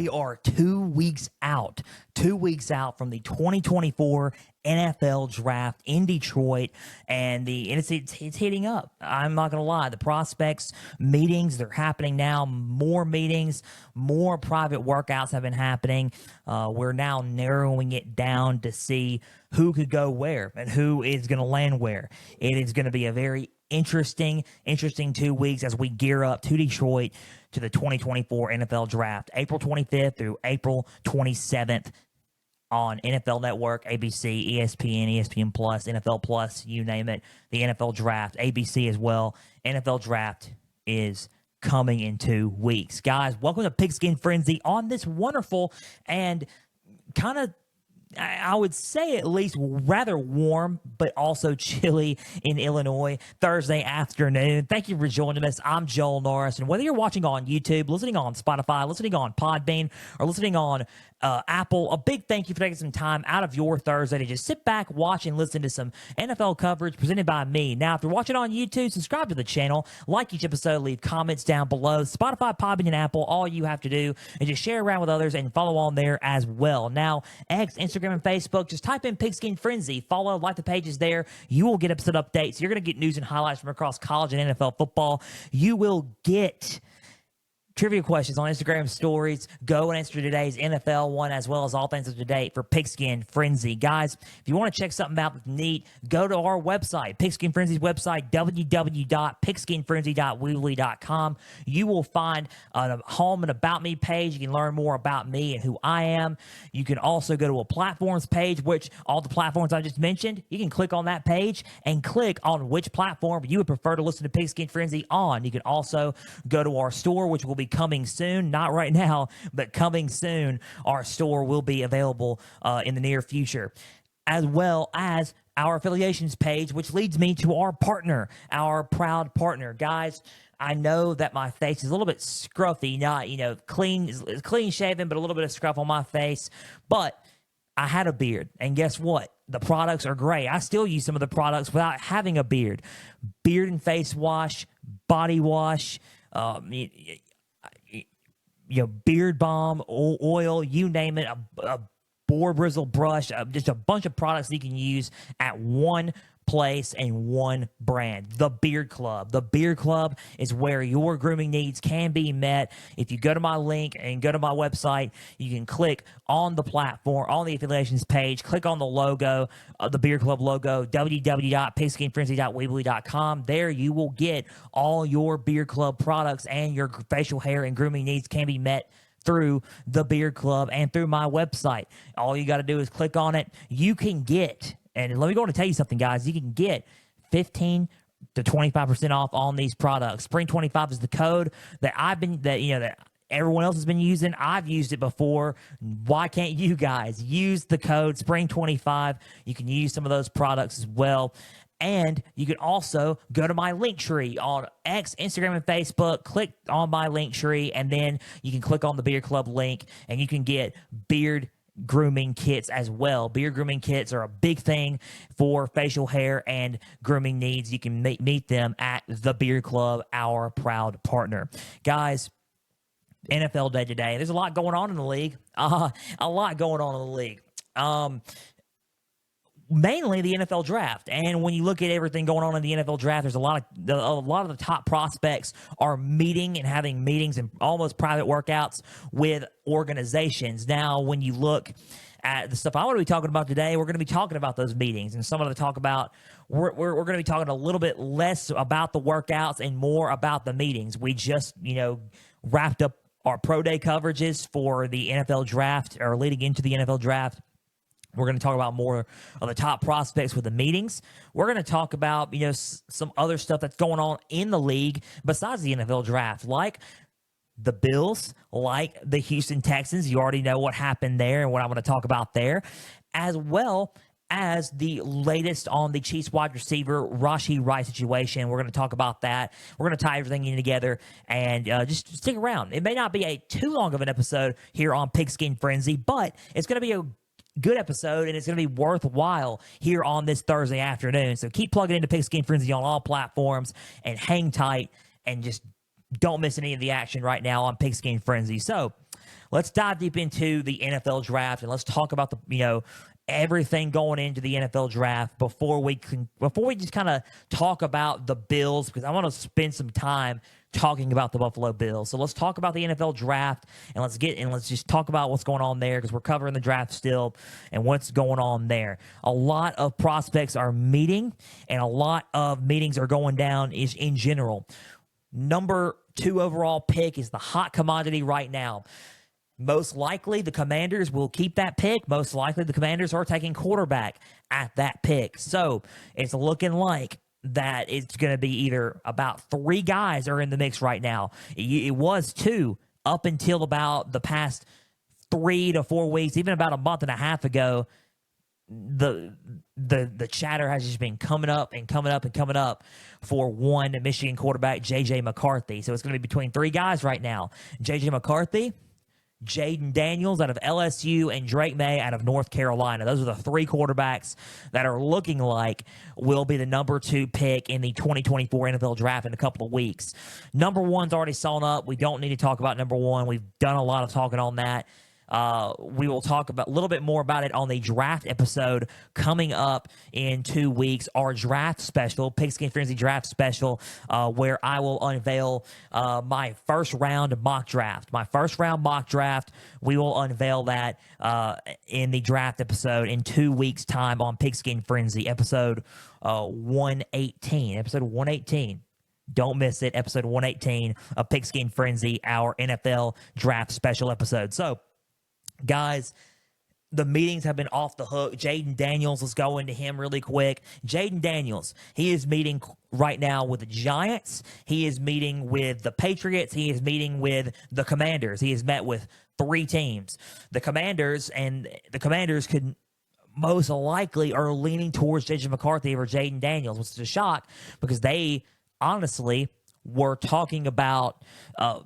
we are 2 weeks out. 2 weeks out from the 2024 NFL draft in Detroit, and it's heating up. I'm not going to lie. The prospects meetings, they're happening now. More meetings, more private workouts have been happening. We're now narrowing it down to see who could go where and who is going to land where. It is going to be a very interesting 2 weeks as we gear up to Detroit to the 2024 NFL draft, April 25th through April 27th. On NFL Network, ABC, ESPN, ESPN Plus, NFL Plus, you name it. The NFL Draft, ABC as well. NFL Draft is coming in 2 weeks. Guys, welcome to Pigskin Frenzy on this wonderful and kind of, I would say at least rather warm, but also chilly in Illinois Thursday afternoon. Thank you for joining us. I'm Joel Norris, and whether you're watching on YouTube, listening on Spotify, listening on Podbean, or listening on Apple, a big thank you for taking some time out of your Thursday to just sit back, watch, and listen to some NFL coverage presented by me. Now, if you're watching on YouTube, subscribe to the channel, like each episode, leave comments down below. Spotify, Podbean, and Apple, all you have to do is just share around with others and follow on there as well. Now, X, Instagram, and Facebook, just type in Pigskin Frenzy, follow, like the pages there. You will get episode updates. You're going to get news and highlights from across college and NFL football. You will get trivia questions on Instagram stories. Go and answer today's NFL one as well as all things up to date for Pigskin Frenzy. Guys, if you want to check something out that's neat, go to our website, Pigskin Frenzy's website, www.pigskinfrenzy.weebly.com. You will find a home and about me page. You can learn more about me and who I am. You can also go to a platforms page, which all the platforms I just mentioned, you can click on that page and click on which platform you would prefer to listen to Pigskin Frenzy on. You can also go to our store, which will be coming soon, not right now, but coming soon. Our store will be available in the near future, as well as our affiliations page, which leads me to our partner, our proud partner. Guys, I know that my face is a little bit scruffy, not, clean shaven, but a little bit of scruff on my face, but I had a beard, and guess what? The products are great. I still use some of the products without having a beard. Beard and face wash, body wash, beard balm, oil, you name it, a boar bristle brush, just a bunch of products that you can use at one place and one brand. The Beard Club. The Beard Club is where your grooming needs can be met. If you go to my link and go to my website, you can click on the platform, on the affiliations page, click on the logo, the Beard Club logo, www.pigskinfrenzy.weebly.com. There you will get all your Beard Club products, and your facial hair and grooming needs can be met through the Beard Club and through my website. All you got to do is click on it. You can get, and let me go on and tell you something, guys. You can get 15 to 25% off on these products. Spring 25 is the code that that everyone else has been using. I've used it before. Why can't you guys use the code Spring 25? You can use some of those products as well. And you can also go to my link tree on X, Instagram, and Facebook. Click on my link tree, and then you can click on the Beard Club link, and you can get beard grooming kits as well. Beard grooming kits are a big thing for facial hair and grooming needs. You can meet them at the Beard Club, our proud partner. Guys, NFL day today. There's a lot going on in the league. Mainly the NFL draft. And when you look at everything going on in the NFL draft, there's a lot of the top prospects are meeting and having meetings and almost private workouts with organizations. Now, when you look at the stuff I want to be talking about today, we're going to be talking about those meetings, and some of the talk about we're going to be talking a little bit less about the workouts and more about the meetings. We just, wrapped up our pro day coverages for the NFL draft, or leading into the NFL draft. We're going to talk about more of the top prospects with the meetings. We're going to talk about, some other stuff that's going on in the league besides the NFL draft, like the Bills, like the Houston Texans. You already know what happened there and what I'm going to talk about there, as well as the latest on the Chiefs wide receiver Rashee Rice situation. We're going to talk about that. We're going to tie everything in together, and just stick around. It may not be too long of an episode here on Pigskin Frenzy, but it's going to be a good episode, and it's going to be worthwhile here on this Thursday afternoon. So keep plugging into Pigskin Frenzy on all platforms, and hang tight, and just don't miss any of the action right now on Pigskin Frenzy. So let's dive deep into the NFL draft, and let's talk about everything going into the NFL draft before we just kind of talk about the Bills, because I want to spend some time talking about the Buffalo Bills. So let's talk about the NFL draft, and let's just talk about what's going on there, because we're covering the draft still and what's going on there. A lot of prospects are meeting, and a lot of meetings are going down in general. Number 2 overall pick is the hot commodity right now. Most likely, the Commanders will keep that pick. Most likely, the Commanders are taking quarterback at that pick. So it's looking like that it's going to be either about 3 guys are in the mix right now. It was 2 up until about the past 3 to 4 weeks, even about a month and a half ago. The chatter has just been coming up for one Michigan quarterback, J.J. McCarthy. So it's going to be between 3 guys right now: J.J. McCarthy, Jaden Daniels out of LSU, and Drake May out of North Carolina. Those are the 3 quarterbacks that are looking like will be the number 2 pick in the 2024 NFL draft in a couple of weeks. Number 1's already sewn up. We don't need to talk about number 1. We've done a lot of talking on that. We will talk about a little bit more about it on the draft episode coming up in 2 weeks. Our draft special, Pigskin Frenzy draft special, where I will unveil my first round mock draft. We will unveil that in the draft episode in 2 weeks' time on Pigskin Frenzy, episode 118. Episode 118. Don't miss it. Episode 118 of Pigskin Frenzy, our NFL draft special episode. So, guys, the meetings have been off the hook. Jaden Daniels, let's go into him really quick. Jaden Daniels, he is meeting right now with the Giants. He is meeting with the Patriots. He is meeting with the Commanders. He has met with 3 teams. The Commanders could most likely are leaning towards J.J. McCarthy over Jaden Daniels, which is a shock because they honestly were talking about, a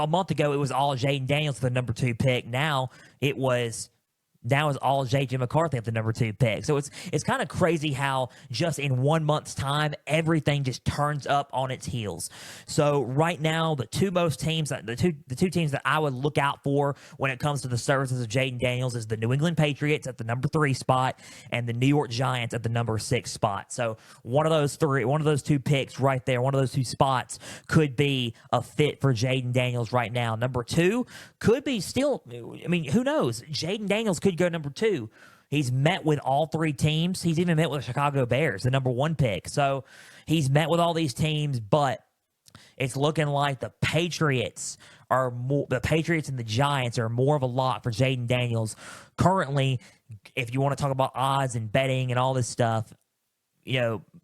month ago, it was all Jaden Daniels for the number 2 pick. Now it's all J.J. McCarthy at the number 2 pick. So it's kind of crazy how just in 1 month's time, everything just turns up on its heels. So right now, the 2 teams that I would look out for when it comes to the services of Jaden Daniels is the New England Patriots at the number 3 spot and the New York Giants at the number 6 spot. So one of those 2 picks right there, one of those 2 spots could be a fit for Jaden Daniels right now. Number 2 could be still, who knows? Jaden Daniels could go number 2. He's met with all 3 teams. He's even met with the Chicago Bears, the number 1 pick. So he's met with all these teams, but it's looking like the Patriots and the Giants are more of a lot for Jaden Daniels. Currently, if you want to talk about odds and betting and all this stuff,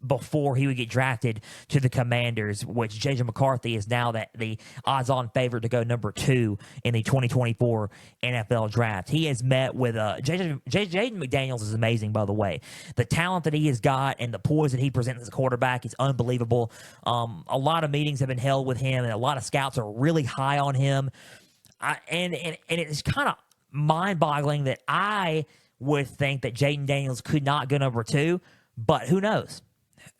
before he would get drafted to the Commanders, which J.J. McCarthy is now the odds-on favorite to go number 2 in the 2024 NFL draft. He has met with Jaden McDaniels is amazing, by the way. The talent that he has got and the poise that he presents as a quarterback is unbelievable. A lot of meetings have been held with him, and a lot of scouts are really high on him. And it's kind of mind-boggling that I would think that Jaden Daniels could not go number 2, but who knows?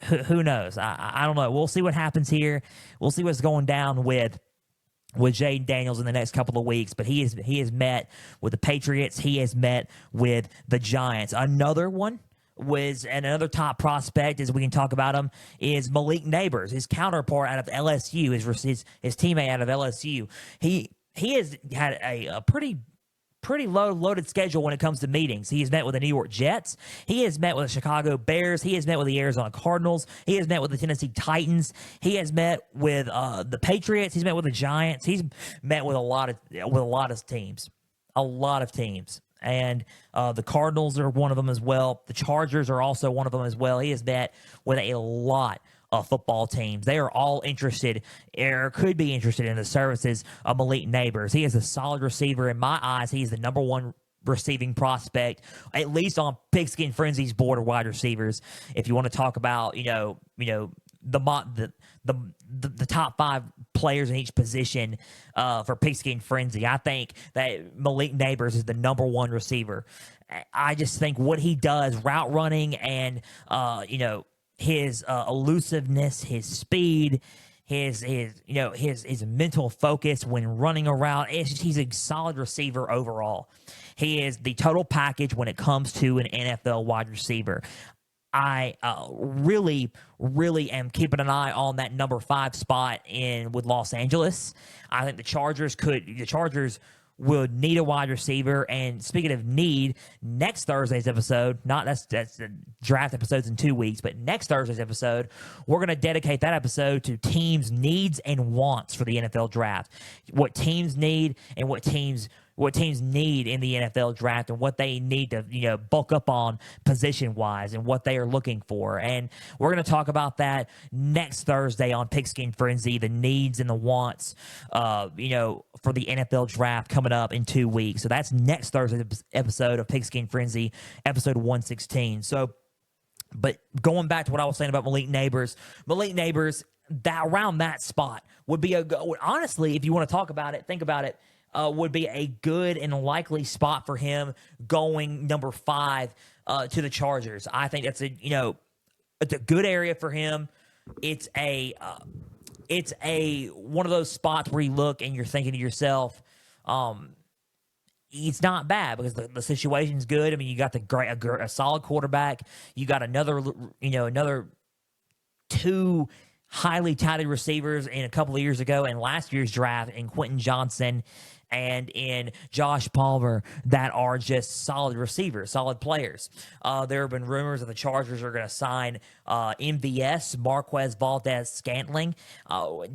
Who knows? I don't know. We'll see what happens here. We'll see what's going down with Jaden Daniels in the next couple of weeks. But he has met with the Patriots. He has met with the Giants. Another one and another top prospect, as we can talk about him, is Malik Neighbors, his counterpart out of LSU, his teammate out of LSU. He has had a pretty loaded schedule when it comes to meetings. He has met with the New York Jets. He has met with the Chicago Bears. He has met with the Arizona Cardinals. He has met with the Tennessee Titans. He has met with the Patriots. He's met with the Giants. He's met with a lot of teams. And the Cardinals are one of them as well. The Chargers are also one of them as well. He has met with a lot of football teams. They are all interested or could be interested in the services of Malik Neighbors. He is a solid receiver. In my eyes, he's the number 1 receiving prospect, at least on Pigskin Frenzy's board of wide receivers. If you want to talk about, the top 5 players in each position for Pigskin Frenzy, I think that Malik Neighbors is the number 1 receiver. I just think what he does, route running and his elusiveness, his speed, his mental focus when running around. He's a solid receiver overall. He is the total package when it comes to an NFL wide receiver. I really, really am keeping an eye on that number 5 spot with Los Angeles. I think the Chargers would need a wide receiver. And speaking of need, next Thursday's episode, that's the draft episodes in 2 weeks, but next Thursday's episode, we're going to dedicate that episode to teams' needs and wants for the NFL draft. What teams need and what teams need in the NFL draft and what they need to, bulk up on position-wise and what they are looking for. And we're going to talk about that next Thursday on Pigskin Frenzy, the needs and the wants, for the NFL draft coming up in 2 weeks. So that's next Thursday's episode of Pigskin Frenzy, episode 116. But going back to what I was saying about Malik Nabers, that around that spot would be honestly, if you want to talk about it, think about it, would be a good and likely spot for him going number 5 to the Chargers. I think that's it's a good area for him. It's a one of those spots where you look and you're thinking to yourself, it's not bad because the situation's good. I mean, you got a solid quarterback. You got another 2 highly touted receivers in a couple of years ago in last year's draft in Quentin Johnson and in Josh Palmer that are just solid receivers, solid players. There have been rumors that the Chargers are going to sign MVS, Marquez Valdez-Scantling.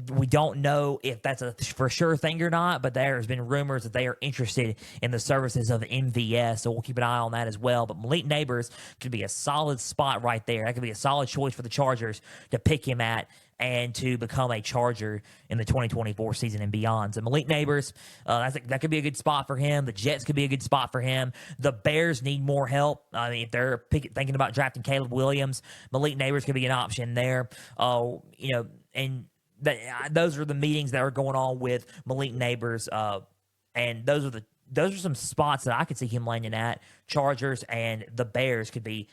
We don't know if that's a for sure thing or not, but there has been rumors that they are interested in the services of MVS, so we'll keep an eye on that as well. But Malik Nabers could be a solid spot right there. That could be a solid choice for the Chargers to pick him at and to become a Charger in the 2024 season and beyond. So Malik Nabers, that could be a good spot for him. The Jets could be a good spot for him. The Bears need more help. I mean, if they're thinking about drafting Caleb Williams, Malik Nabers could be an option there. And those are the meetings that are going on with Malik Nabers. And those are some spots that I could see him landing at. Chargers and the Bears could be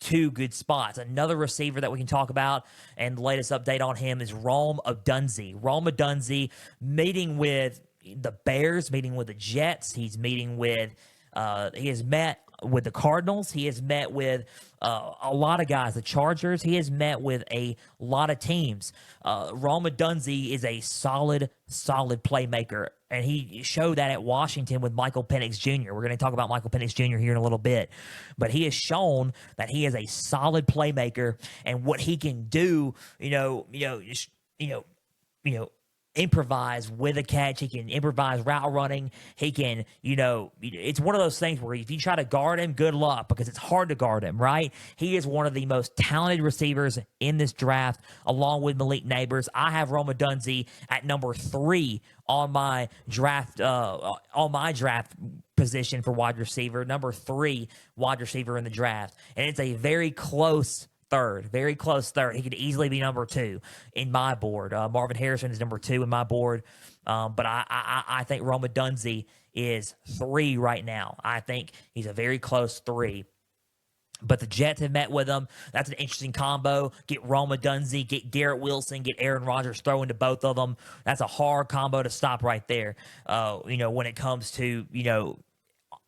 2 good spots. Another receiver that we can talk about, and the latest update on him is Rome Odunze. Rome Odunze meeting with the Bears, meeting with the Jets. He has met with the Cardinals. He has met with a lot of guys, the Chargers. He has met with a lot of teams. Rome Odunze is a solid playmaker, and he showed that at Washington with Michael Penix Jr. We're going to talk about Michael Penix Jr. here in a little bit, but he has shown that he is a solid playmaker, and what he can do, improvise with a catch. He can improvise route running. He can, it's one of those things where if you try to guard him, good luck, because it's hard to guard him, right? He is one of the most talented receivers in this draft, along with Malik Nabers. I have Rome Odunze at number 3 on my draft position for wide receiver, number 3 wide receiver in the draft. And it's a very close third. He could easily be number 2 in my board. Marvin Harrison is number 2 in my board, but I think Rome Odunze is 3 right now. I think he's a very close 3. But the Jets have met with him. That's an interesting combo. Get Rome Odunze, get Garrett Wilson, get Aaron Rodgers, throw into both of them. That's a hard combo to stop right there. When it comes to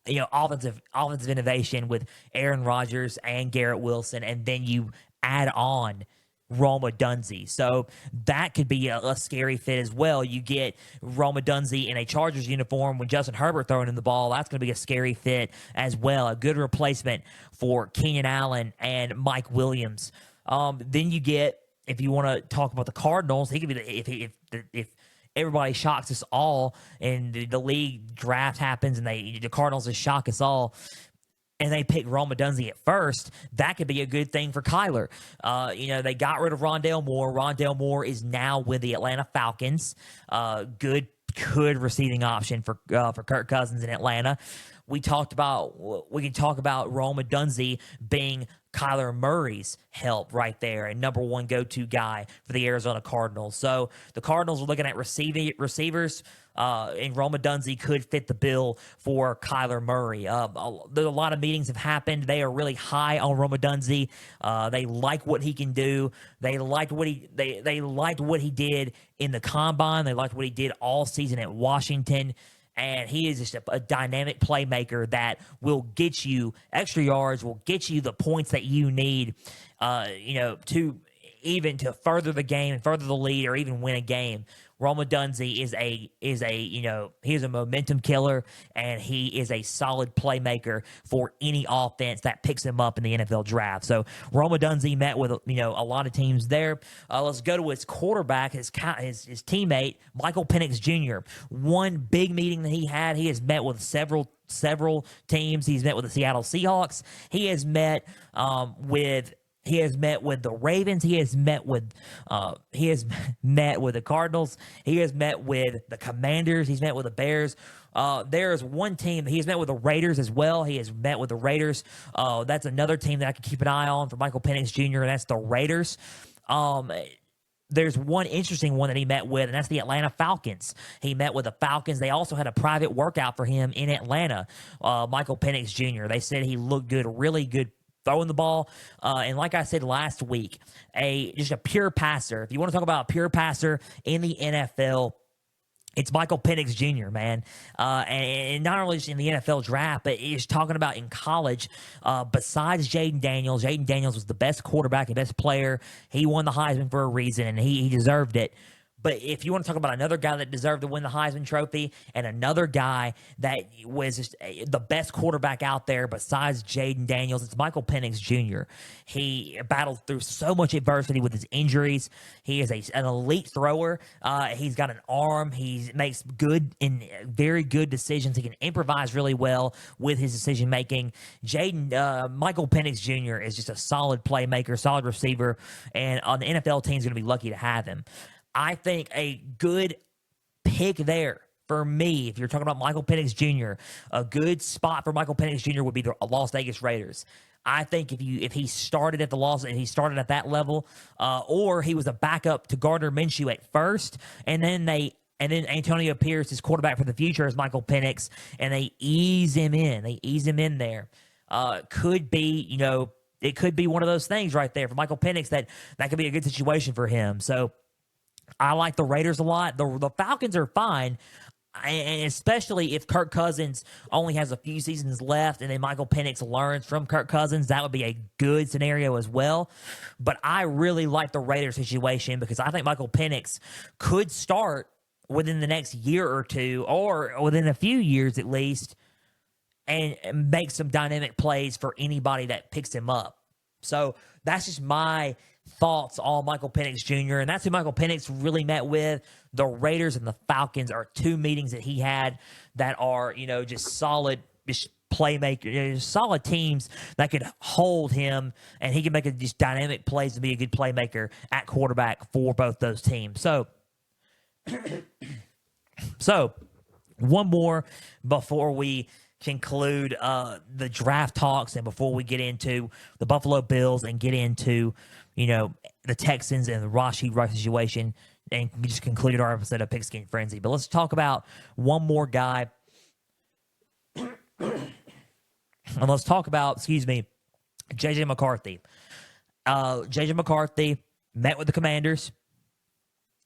offensive innovation with Aaron Rodgers and Garrett Wilson, and then you add on Rome Odunze. So that could be a scary fit as well. You get Rome Odunze in a Chargers uniform when Justin Herbert throwing in the ball. That's going to be a scary fit as well. A good replacement for Keenan Allen and Mike Williams. Then you get, if you want to talk about the Cardinals, he could be if everybody shocks us all and the league draft happens and the Cardinals just shock us all and they pick Rome Odunze at first, that could be a good thing for Kyler. They got rid of Rondale Moore. Rondale Moore is now with the Atlanta Falcons. Good receiving option for Kirk Cousins in Atlanta. We can talk about Rome Odunze being Kyler Murray's help right there, and number one go-to guy for the Arizona Cardinals. So the Cardinals are looking at receivers. And Rome Odunze could fit the bill for Kyler Murray. There's a lot of meetings have happened. They are really high on Rome Odunze. They like what he can do. They liked what he did in the combine. They liked what he did all season at Washington. And he is just a dynamic playmaker that will get you extra yards, will get you the points that you need, to even to further the game and further the lead or even win a game. Rome Odunze he is a momentum killer, and he is a solid playmaker for any offense that picks him up in the NFL draft. So Rome Odunze met with a lot of teams there. Let's go to his quarterback, his teammate Michael Penix Jr. One big meeting that he has met with several teams. He's met with the Seattle Seahawks. He has met with the Ravens. He has met with the Cardinals. He has met with the Commanders. He's met with the Bears. There's one team. He's met with the Raiders as well. He has met with the Raiders. That's another team that I can keep an eye on for Michael Penix Jr., and that's the Raiders. There's one interesting one that he met with, and that's the Atlanta Falcons. He met with the Falcons. They also had a private workout for him in Atlanta, Michael Penix Jr. They said he looked good, really good throwing the ball. And like I said last week, just a pure passer. If you want to talk about a pure passer in the NFL, it's Michael Penix Jr., man. And not only just in the NFL draft, but he's talking about in college, besides Jaden Daniels. Jaden Daniels was the best quarterback and best player. He won the Heisman for a reason, and he deserved it. But if you want to talk about another guy that deserved to win the Heisman Trophy and another guy that was just the best quarterback out there besides Jaden Daniels, it's Michael Penix Jr. He battled through so much adversity with his injuries. He is an elite thrower. He's got an arm. He makes good and very good decisions. He can improvise really well with his decision making. Michael Penix Jr. is just a solid playmaker, solid receiver, and the NFL team is going to be lucky to have him. I think a good pick there for me, if you're talking about Michael Penix Jr., a good spot for Michael Penix Jr. would be the Las Vegas Raiders. I think if he started at that level, or he was a backup to Gardner Minshew at first, and then Antonio Pierce, his quarterback for the future, is Michael Penix, and they ease him in. They ease him in there. It could be one of those things right there for Michael Penix that could be a good situation for him. So I like the Raiders a lot. The Falcons are fine, and especially if Kirk Cousins only has a few seasons left and then Michael Penix learns from Kirk Cousins, that would be a good scenario as well. But I really like the Raiders situation because I think Michael Penix could start within the next year or two, or within a few years at least, and make some dynamic plays for anybody that picks him up. So that's just my thoughts on Michael Penix Jr., and that's who Michael Penix really met with. The Raiders and the Falcons are two meetings that he had that are, just solid playmakers, solid teams that could hold him, and he can make just dynamic plays to be a good playmaker at quarterback for both those teams. So one more before we conclude the draft talks and before we get into the Buffalo Bills and get into the Texans and the Rashid Rice situation, and we just concluded our episode of Pigskin Frenzy. But let's talk about one more guy. And let's talk about, J.J. McCarthy. J.J. McCarthy met with the Commanders.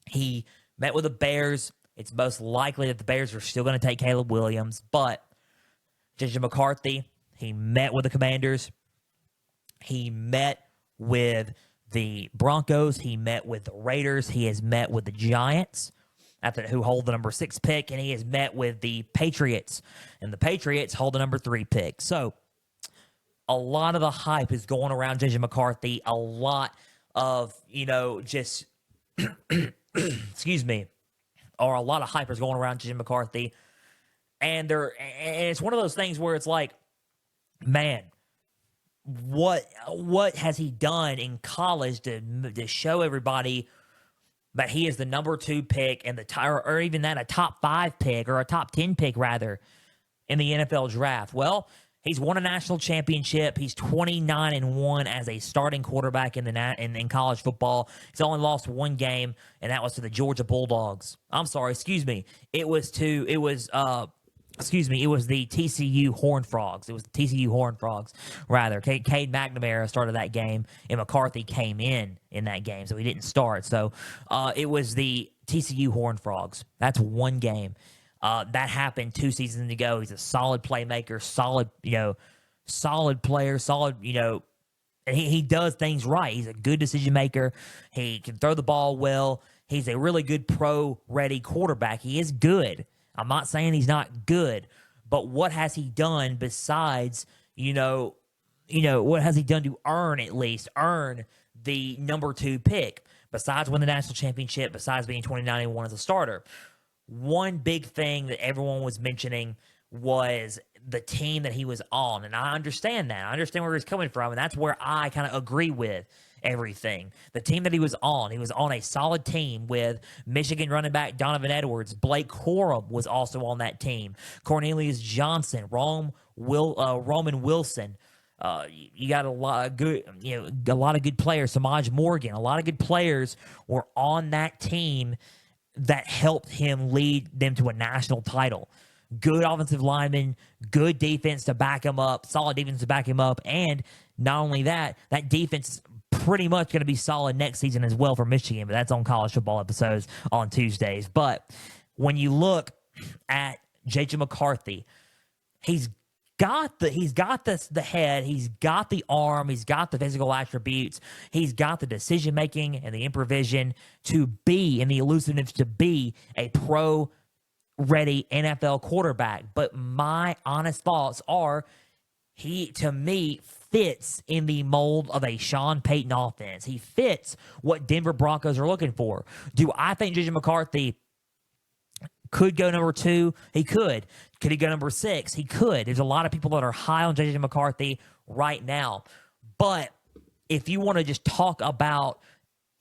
He met with the Bears. It's most likely that the Bears are still going to take Caleb Williams, but J.J. McCarthy, he met with the Commanders. He met with the Broncos. He met with the Raiders. He has met with the Giants, who hold the number 6 pick, and he has met with the Patriots, and the Patriots hold the number 3 pick. So a lot of the hype is going around J.J. McCarthy. A lot of, just, or a lot of hype is going around J.J. McCarthy. And it's one of those things where it's like, man, what has he done in college to show everybody that he is the number 2 pick and or even that a top 5 pick or a top 10 pick rather in the NFL draft? Well, He's won a national championship. He's 29-1 as a starting quarterback in college football. He's only lost one game, and that was to the Georgia Bulldogs. I'm sorry, excuse me. It was the TCU Horned Frogs. It was the TCU Horned Frogs, rather. Cade McNamara started that game, and McCarthy came in that game, so he didn't start. So it was the TCU Horned Frogs. That's one game. That happened 2 seasons ago. He's a solid playmaker, solid player, and he does things right. He's a good decision maker. He can throw the ball well. He's a really good pro-ready quarterback. He is good. I'm not saying he's not good, but what has he done besides, what has he done to earn the number 2 pick, besides win the national championship, besides being 29-1 as a starter? One big thing that everyone was mentioning was the team that he was on, and I understand that. I understand where he's coming from, and that's where I kind of agree with everything. The team that he was on a solid team with Michigan running back Donovan Edwards. Blake Corum was also on that team. Cornelius Johnson, Roman Wilson. You got a lot of good players. Samaj Morgan, a lot of good players were on that team that helped him lead them to a national title. Good offensive linemen, good defense to back him up, solid defense to back him up, and not only that defense is pretty much going to be solid next season as well for Michigan, but that's on college football episodes on Tuesdays. But when you look at J.J. McCarthy, he's got the head, he's got the arm, he's got the physical attributes, he's got the decision making and the improvisation to be, and the elusiveness to be a pro ready NFL quarterback. But my honest thoughts are, he, to me, fits in the mold of a Sean Payton offense. He fits what Denver Broncos are looking for. Do I think J.J. McCarthy could go number 2? He could. Could he go number 6? He could. There's a lot of people that are high on J.J. McCarthy right now. But if you want to just talk about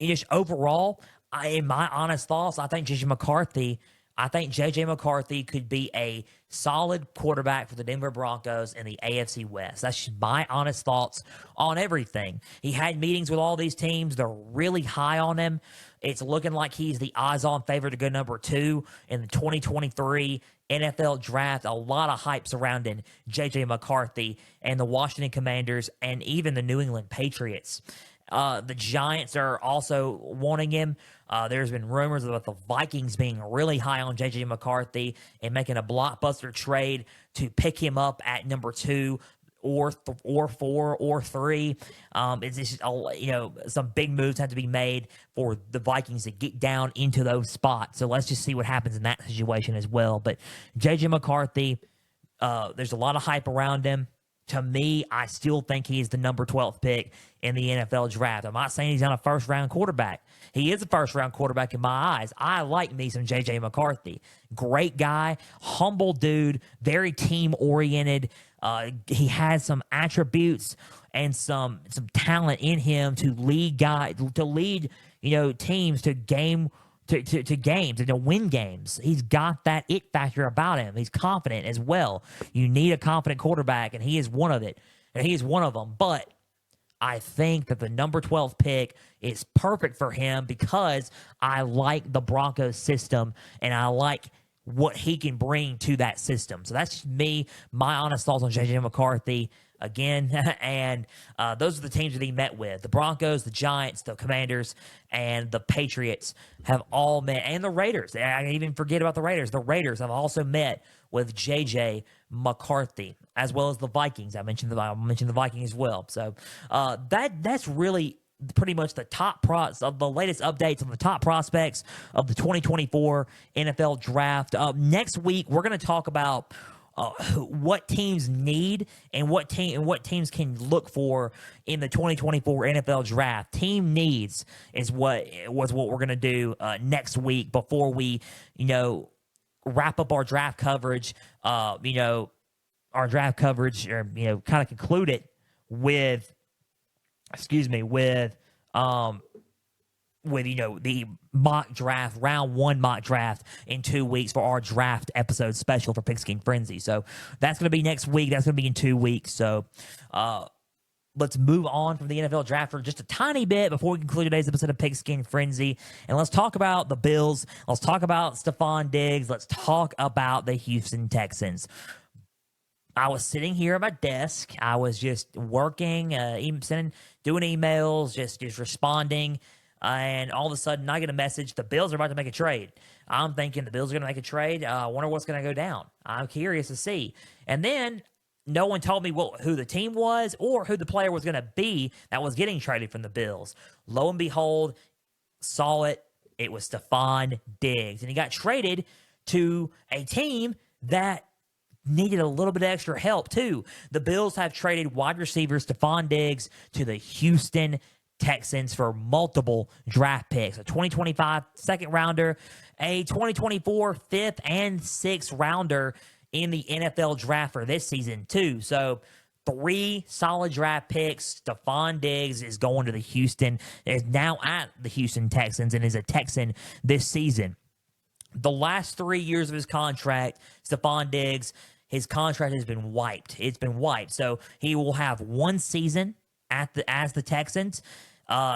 just overall, in my honest thoughts, I think J.J. McCarthy could be a solid quarterback for the Denver Broncos in the AFC West. That's just my honest thoughts on everything. He had meetings with all these teams. They're really high on him. It's looking like he's the odds-on favorite to go number 2 in the 2023 NFL Draft. A lot of hype surrounding J.J. McCarthy and the Washington Commanders and even the New England Patriots. The Giants are also wanting him. There's been rumors about the Vikings being really high on J.J. McCarthy and making a blockbuster trade to pick him up at number 2 or 4 or 3. It's just, some big moves have to be made for the Vikings to get down into those spots. So let's just see what happens in that situation as well. But J.J. McCarthy, there's a lot of hype around him. To me, I still think he is the number 12th pick in the NFL Draft. I'm not saying he's not a first-round quarterback. He is a first-round quarterback in my eyes. I like me some J.J. McCarthy. Great guy, humble dude, very team-oriented. He has some attributes and some talent in him to lead teams to games and to win games. He's got that it factor about him. He's confident as well. You need a confident quarterback, and he is one of them. But I think that the number 12 pick is perfect for him because I like the Broncos system, and I like what he can bring to that system. So that's just me, my honest thoughts on J.J. McCarthy. Again, and those are the teams that he met with. The Broncos, the Giants, the Commanders, and the Patriots have all met, and the Raiders. I even forget about the Raiders. The Raiders have also met with J.J. McCarthy, as well as the Vikings. I mentioned the Vikings as well. So that's really pretty much the the latest updates on the top prospects of the 2024 NFL Draft. Next week, we're going to talk about what teams need and what teams can look for in the 2024 NFL Draft. Team needs is what we're going to do next week before we, wrap up our draft coverage. Or kind of conclude it with with the mock draft, round 1 mock draft in 2 weeks for our draft episode special for Pigskin Frenzy. So that's going to be next week. That's going to be in 2 weeks. So let's move on from the NFL draft for just a tiny bit before we conclude today's episode of Pigskin Frenzy. And let's talk about the Bills. Let's talk about Stefon Diggs. Let's talk about the Houston Texans. I was sitting here at my desk. I was just working, doing emails, just responding. And all of a sudden, I get a message. The Bills are about to make a trade. I'm thinking the Bills are going to make a trade. I wonder what's going to go down. I'm curious to see. And then no one told me who the team was or who the player was going to be that was getting traded from the Bills. Lo and behold, saw it. It was Stefon Diggs. And he got traded to a team that needed a little bit of extra help, too. The Bills have traded wide receiver Stefon Diggs to the Houston Texans for multiple draft picks, a 2025 second rounder, a 2024 fifth and sixth rounder in the NFL draft for this season, too. So 3 solid draft picks. Stefon Diggs is going to is now at the Houston Texans and is a Texan this season. The last 3 years of his contract, Stefon Diggs, his contract has been wiped. It's been wiped. So he will have 1 season as the Texans.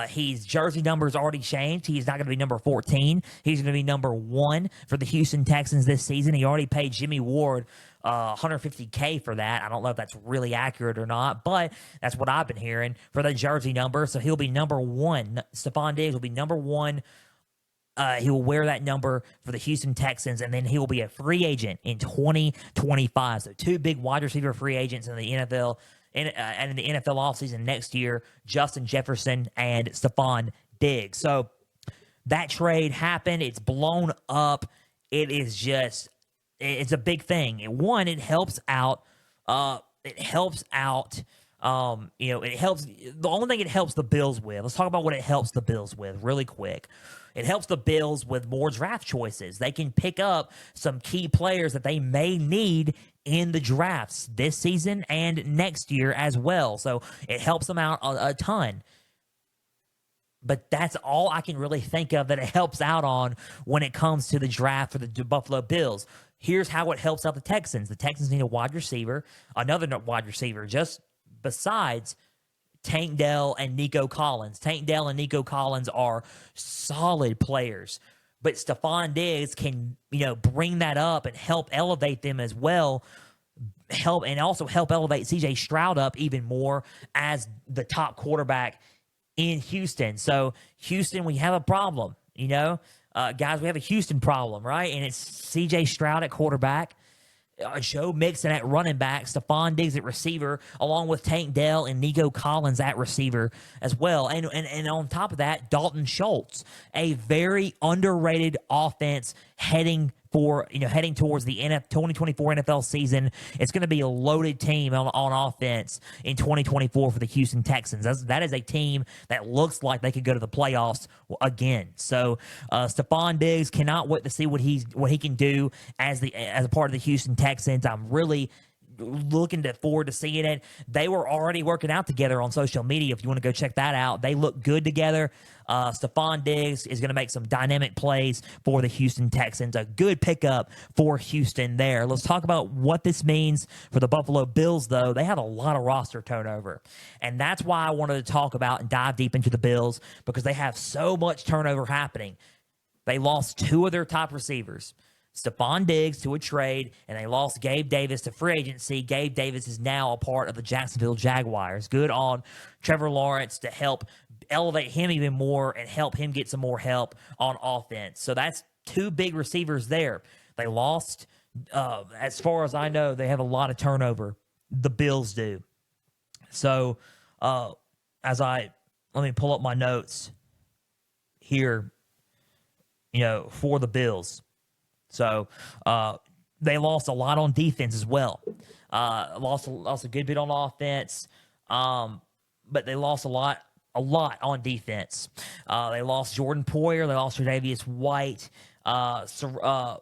His jersey number is already changed. He's not going to be number 14. He's going to be number 1 for the Houston Texans this season. He already paid Jimmy Ward $150K for that. I don't know if that's really accurate or not, but that's what I've been hearing for the jersey number. So he'll be number 1. Stefon Diggs will be number 1. He will wear that number for the Houston Texans, and then he will be a free agent in 2025. So 2 big wide receiver free agents in the NFL and in the NFL offseason next year, Justin Jefferson and Stefon Diggs. So that trade happened. It's blown up. It's a big thing. One, it helps out. It helps out. It helps. The only thing it helps the Bills with. Let's talk about what it helps the Bills with really quick. It helps the Bills with more draft choices. They can pick up some key players that they may need in the drafts this season and next year as well. So it helps them out a ton. But that's all I can really think of that it helps out on when it comes to the draft for the Buffalo Bills. Here's how it helps out the Texans. The Texans need a wide receiver, another wide receiver, just besides Tank Dell and Nico Collins. Tank Dell and Nico Collins are solid players, but Stefon Diggs can, bring that up and help elevate them as well. Also help elevate CJ Stroud up even more as the top quarterback in Houston. So Houston, we have a problem, guys, we have a Houston problem, right? And it's CJ Stroud at quarterback, Joe Mixon at running back, Stefon Diggs at receiver, along with Tank Dell and Nico Collins at receiver as well. And on top of that, Dalton Schultz, a very underrated offense heading towards the 2024 NFL season. It's going to be a loaded team on offense in 2024 for the Houston Texans. That is a team that looks like they could go to the playoffs again. So Stefon Diggs, cannot wait to see what he can do as a part of the Houston Texans. I'm really looking forward to seeing it. They were already working out together on social media. If you want to go check that out, they look good together. Stefon Diggs is going to make some dynamic plays for the Houston Texans. A good pickup for Houston there. Let's talk about what this means for the Buffalo Bills, though. They have a lot of roster turnover, and that's why I wanted to talk about and dive deep into the Bills, because they have so much turnover happening. They lost 2 of their top receivers, Stefon Diggs to a trade, and they lost Gabe Davis to free agency. Gabe Davis is now a part of the Jacksonville Jaguars. Good on Trevor Lawrence to help elevate him even more and help him get some more help on offense. So that's 2 big receivers there. They lost, as far as I know, they have a lot of turnover. The Bills do. So let me pull up my notes here, for the Bills. So they lost a lot on defense as well. Lost a good bit on offense, but they lost a lot on defense. They lost Jordan Poyer. They lost Tre'Davious White, Saron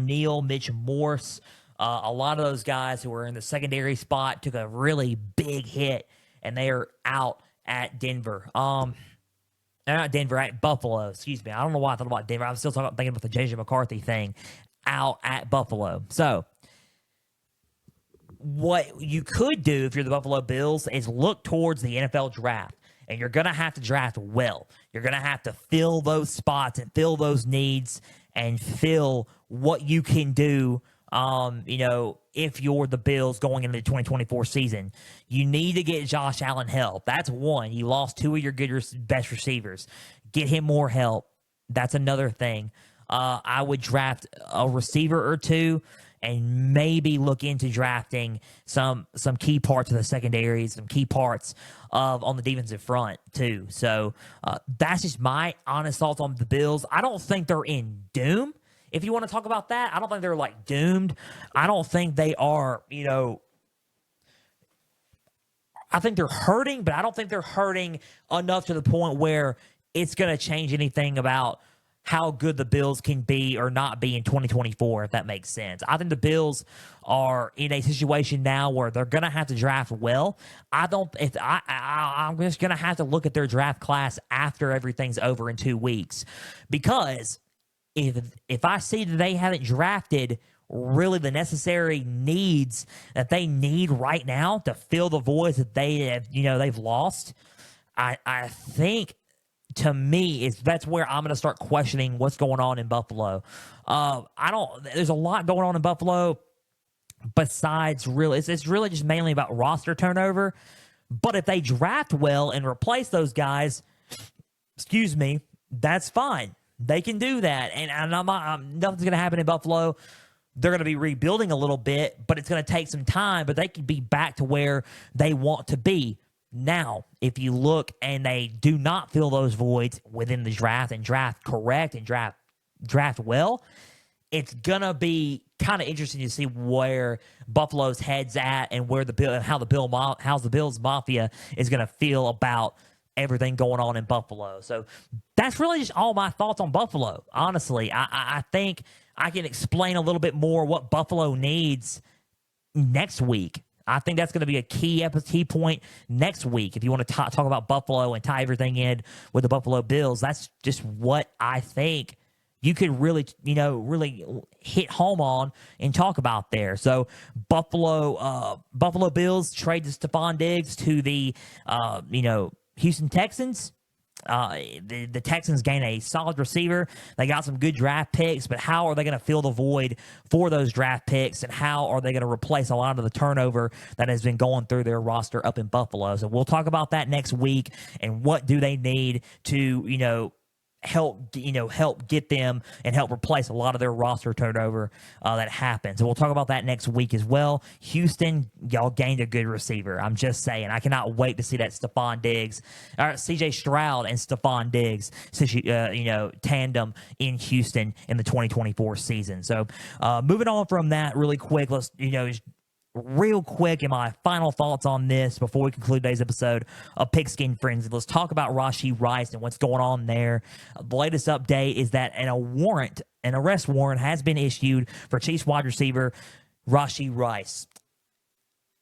Neal, Mitch Morse. A lot of those guys who were in the secondary spot took a really big hit, and they are out at Denver. Not Denver, right? Buffalo. Excuse me. I don't know why I thought about Denver. I'm still thinking about the JJ McCarthy thing out at Buffalo. So, what you could do if you're the Buffalo Bills is look towards the NFL draft. And you're going to have to draft well. You're going to have to fill those spots and fill those needs and fill what you can do. If you're the Bills going into the 2024 season, you need to get Josh Allen help. That's one. You lost two of your best receivers. Get him more help. That's another thing. I would draft a receiver or two and maybe look into drafting some key parts of the secondary, some key parts on the defensive front too. So that's just my honest thoughts on the Bills. I don't think they're in doom. If you want to talk about that, I don't think they're like doomed. I don't think they are, I think they're hurting, but I don't think they're hurting enough to the point where it's going to change anything about how good the Bills can be or not be in 2024, if that makes sense. I think the Bills are in a situation now where they're going to have to draft well. I'm just going to have to look at their draft class after everything's over in 2 weeks, because if I see that they haven't drafted really the necessary needs that they need right now to fill the voids that they've lost, I think, to me, that's where I'm going to start questioning what's going on in Buffalo. There's a lot going on in Buffalo besides it's really just mainly about roster turnover. But if they draft well and replace those guys, that's fine. They can do that. And nothing's going to happen in Buffalo. They're going to be rebuilding a little bit, but it's going to take some time, but they could be back to where they want to be. Now, if you look and they do not fill those voids within the draft and draft correct and draft well, it's going to be kind of interesting to see where Buffalo's head's at and how the Bills Mafia is going to feel about everything going on in Buffalo. So that's really just all my thoughts on Buffalo. Honestly, I think I can explain a little bit more what Buffalo needs next week. I think that's going to be a key point next week. If you want to talk about Buffalo and tie everything in with the Buffalo Bills, that's just what I think you could really hit home on and talk about there. So Buffalo Bills trade to Stefon Diggs to the Houston Texans. The Texans gain a solid receiver. They got some good draft picks, but how are they going to fill the void for those draft picks, and how are they going to replace a lot of the turnover that has been going through their roster up in Buffalo? So we'll talk about that next week, and what do they need to help get them and help replace a lot of their roster turnover that happens. And we'll talk about that next week as well. Houston, y'all gained a good receiver. I'm just saying, I cannot wait to see that Stefon Diggs, or CJ Stroud and Stefon Diggs, tandem in Houston in the 2024 season. So moving on from that really quick, let's real quick, in my final thoughts on this before we conclude today's episode of Pigskin Frenzy, let's talk about Rashee Rice and what's going on there. The latest update is that an arrest warrant has been issued for Chiefs wide receiver Rashee Rice.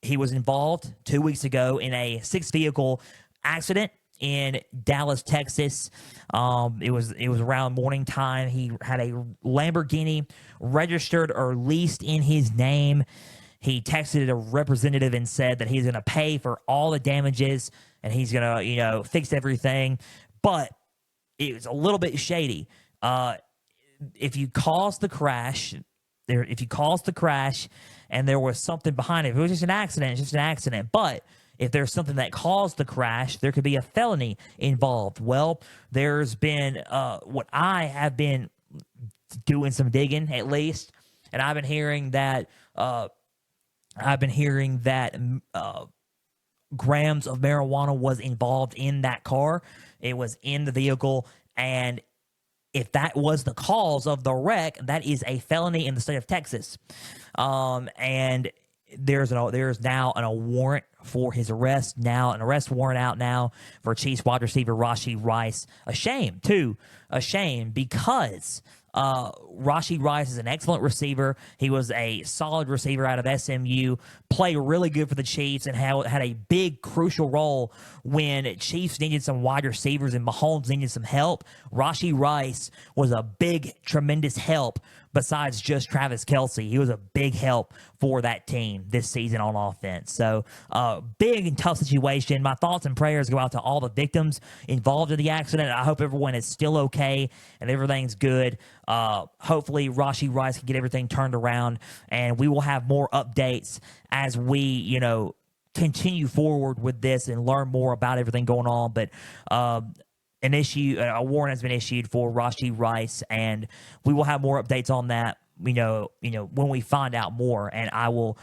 He was involved 2 weeks ago in a six-vehicle accident in Dallas, Texas. It was around morning time. He had a Lamborghini registered or leased in his name. He texted a representative and said that he's going to pay for all the damages and he's going to, fix everything. But it was a little bit shady. If you caused the crash and there was something behind it, if it was just an accident, it's just an accident. But if there's something that caused the crash, there could be a felony involved. Well, there's been what I have been doing some digging, at least, and I've been hearing that grams of marijuana was involved in that car. It was in the vehicle, and if that was the cause of the wreck, that is a felony in the state of Texas. And there's now a warrant for his arrest. Now an arrest warrant out now for Chiefs wide receiver Rashee Rice. A shame, because Rashee Rice is an excellent receiver. He was a solid receiver out of SMU, played really good for the Chiefs, and had a big, crucial role when Chiefs needed some wide receivers and Mahomes needed some help. Rashee Rice was a big, tremendous help besides just Travis Kelce. He was a big help for that team this season on offense. So, big and tough situation. My thoughts and prayers go out to all the victims involved in the accident. I hope everyone is still okay and everything's good. Hopefully, Rashee Rice can get everything turned around, and we will have more updates as we, continue forward with this and learn more about everything going on. But, a warrant has been issued for Rashee Rice, and we will have more updates on that, when we find out more, and I will,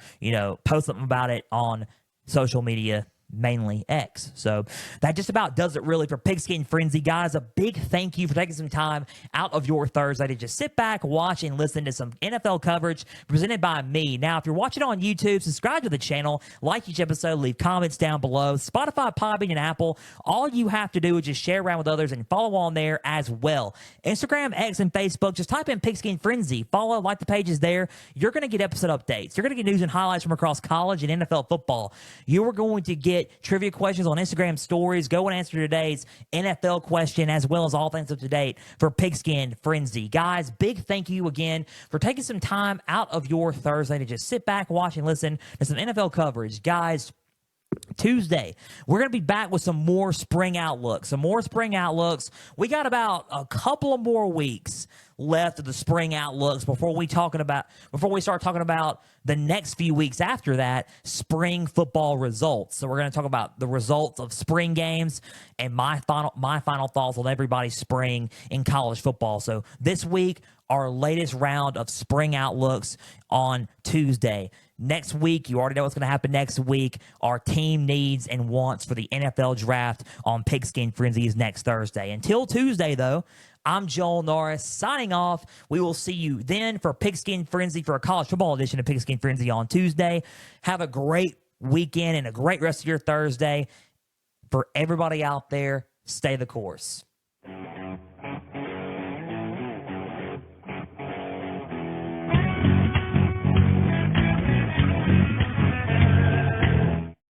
post something about it on social media, mainly X. So that just about does it really for Pigskin Frenzy. Guys, a big thank you for taking some time out of your Thursday to just sit back, watch, and listen to some NFL coverage presented by me. Now, if you're watching on YouTube, subscribe to the channel, like each episode, leave comments down below. Spotify, Podbean, and Apple, all you have to do is just share around with others and follow on there as well. Instagram, X, and Facebook, just type in Pigskin Frenzy. Follow, like the pages there. You're going to get episode updates. You're going to get news and highlights from across college and NFL football. You are going to get trivia questions on Instagram stories. Go and answer today's NFL question as well as all things up to date for Pigskin Frenzy. Guys, big thank you again for taking some time out of your Thursday to just sit back, watch, and listen to some NFL coverage. Guys, Tuesday, we're going to be back with some more spring outlooks. We got about a couple of more weeks left of the spring outlooks before we start talking about the next few weeks after that, spring football results. So we're going to talk about the results of spring games and my final thoughts on everybody's spring in college football. So this week, our latest round of spring outlooks on Tuesday. Next week, you already know what's going to happen next week. Our team needs and wants for the NFL draft on Pigskin Frenzy is next Thursday. Until Tuesday, though, I'm Joel Norris signing off. We will see you then for Pigskin Frenzy, for a college football edition of Pigskin Frenzy on Tuesday. Have a great weekend and a great rest of your Thursday. For everybody out there, stay the course.